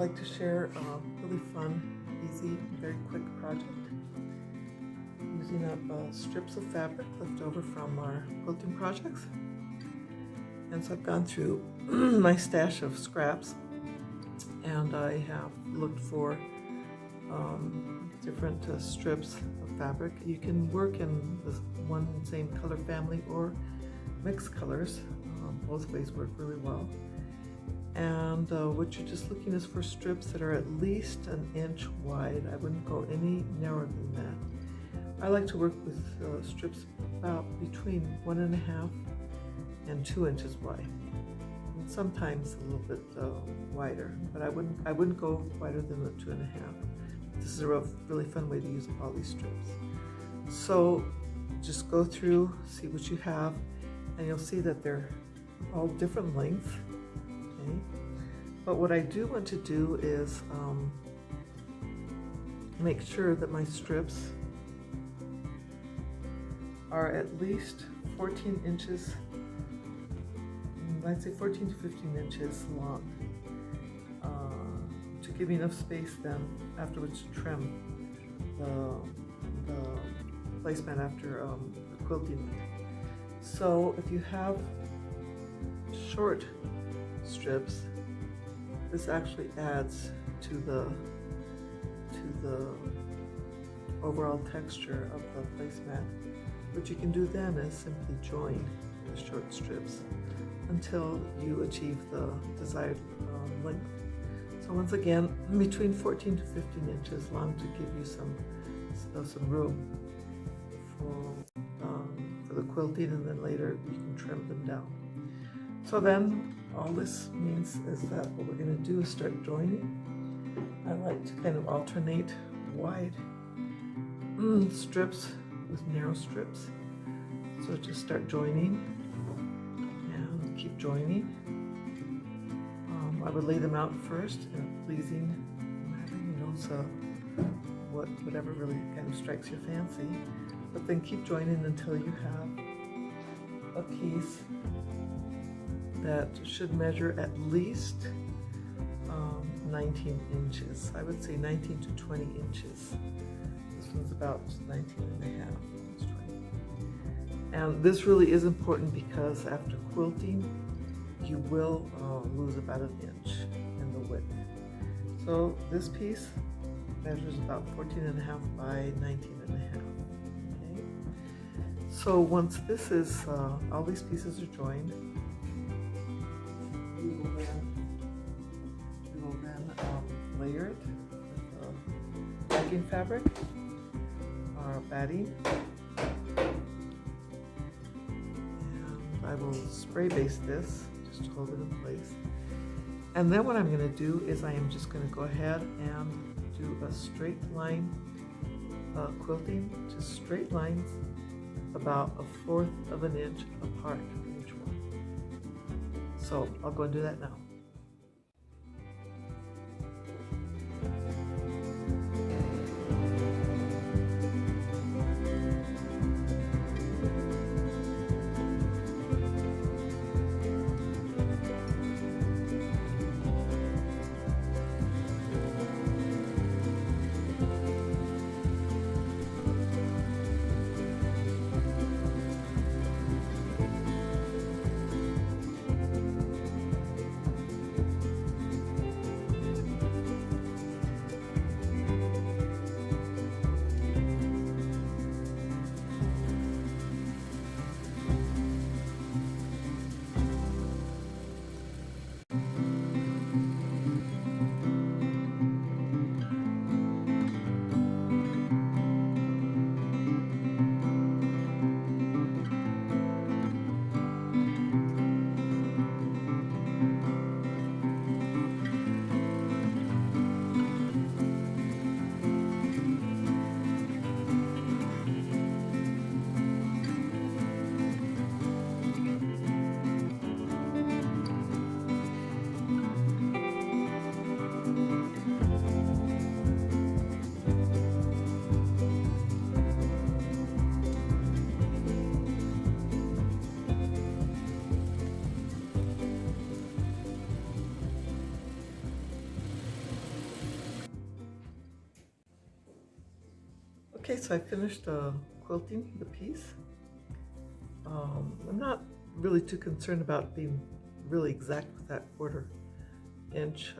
like to share a really fun, easy, very quick project using up strips of fabric left over from our quilting projects. And so I've gone through my stash of scraps, and I have looked for different strips of fabric. You can work in this one same color family or mixed colors. Both ways work really well. And what you're just looking is for strips that are at least an inch wide. I wouldn't go any narrower than that. I like to work with strips about between 1.5 and 2 inches wide, and sometimes a little bit wider, but I wouldn't go wider than the 2.5. This is a really fun way to use up all these strips. So just go through, see what you have, and you'll see that they're all different lengths. Okay? But what I do want to do is make sure that my strips are at least 14 inches, I'd say 14 to 15 inches long, to give me enough space then afterwards to trim the placemat after quilting it. So if you have short strips, this actually adds to the overall texture of the placemat. What you can do then is simply join the short strips until you achieve the desired length. So once again, between 14 to 15 inches long to give you some room for the quilting, and then later you can trim them down. So then all this means is that what we're going to do is start joining. I like to kind of alternate wide strips with narrow strips. So just start joining and keep joining. I would lay them out first in a pleasing manner, so whatever really kind of strikes your fancy. But then keep joining until you have a piece that should measure at least 19 inches. I would say 19 to 20 inches. This one's about 19.5. And this really is important because after quilting, you will lose about an inch in the width. So this piece measures about 14.5 by 19.5. Okay. So once this is, all these pieces are joined, we will then layer it with backing fabric or batting. I will spray base this just to hold it in place. And then what I'm going to do is I am just going to go ahead and do a straight line quilting, just straight lines about 1/4 of an inch apart from each one. So I'll go and do that now. Okay, so I finished quilting the piece. I'm not really too concerned about being really exact with that 1/4 inch,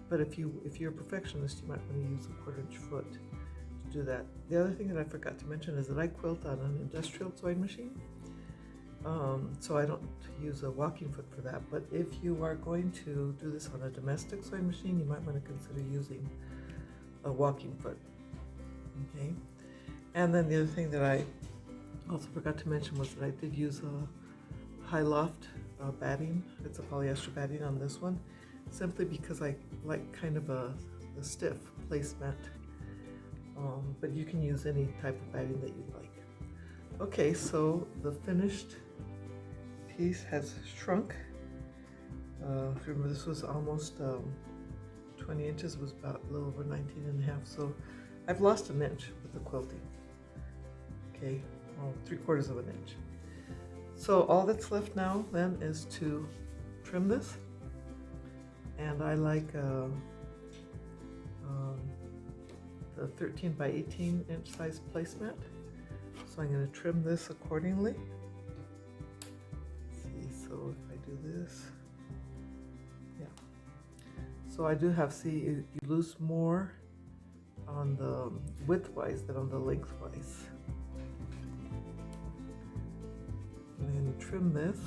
but if you're a perfectionist, you might want to use a 1/4 inch foot to do that. The other thing that I forgot to mention is that I quilt on an industrial sewing machine, so I don't use a walking foot for that. But if you are going to do this on a domestic sewing machine, you might want to consider using a walking foot. Okay, and then the other thing that I also forgot to mention was that I did use a high loft batting. It's a polyester batting on this one, simply because I like kind of a stiff placemat. But you can use any type of batting that you like. Okay, so the finished piece has shrunk. Remember, this was almost 20 inches. It was about a little over 19 and a half. So I've lost an inch with the quilting. Okay, well, 3/4 of an inch. So all that's left now then is to trim this. And I like the 13 by 18 inch size placemat. So I'm going to trim this accordingly. Let's see, so if I do this, yeah. So I do have, see, you lose more on the width-wise than on the length-wise. I'm going to trim this.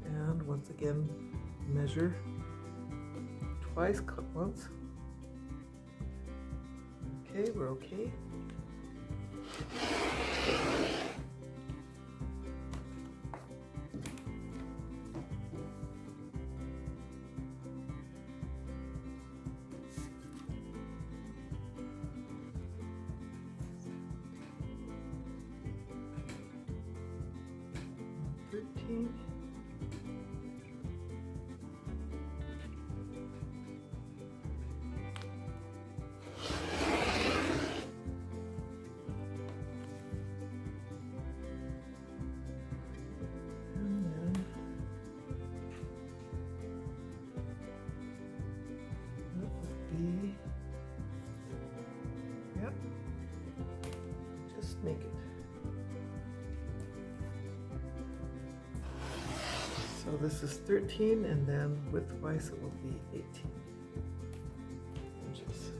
And once again, measure twice, cut once. Okay, we're okay. Yep, just make it. So this is 13, and then width-wise it will be 18 inches.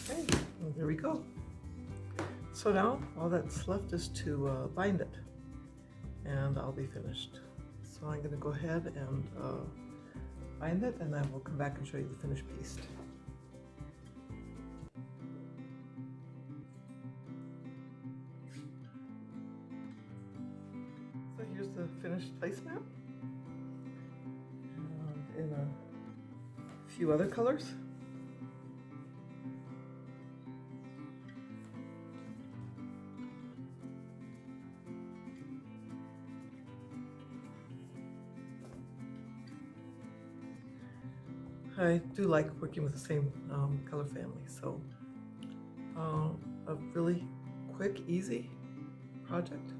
Okay, well, there we go. So now all that's left is to bind it, and I'll be finished. So I'm going to go ahead and bind it, and then we'll come back and show you the finished piece. So here's the finished placemat, in a few other colors. I do like working with the same color family, so a really quick, easy project.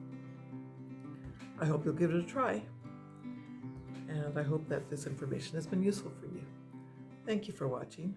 I hope you'll give it a try, and I hope that this information has been useful for you. Thank you for watching.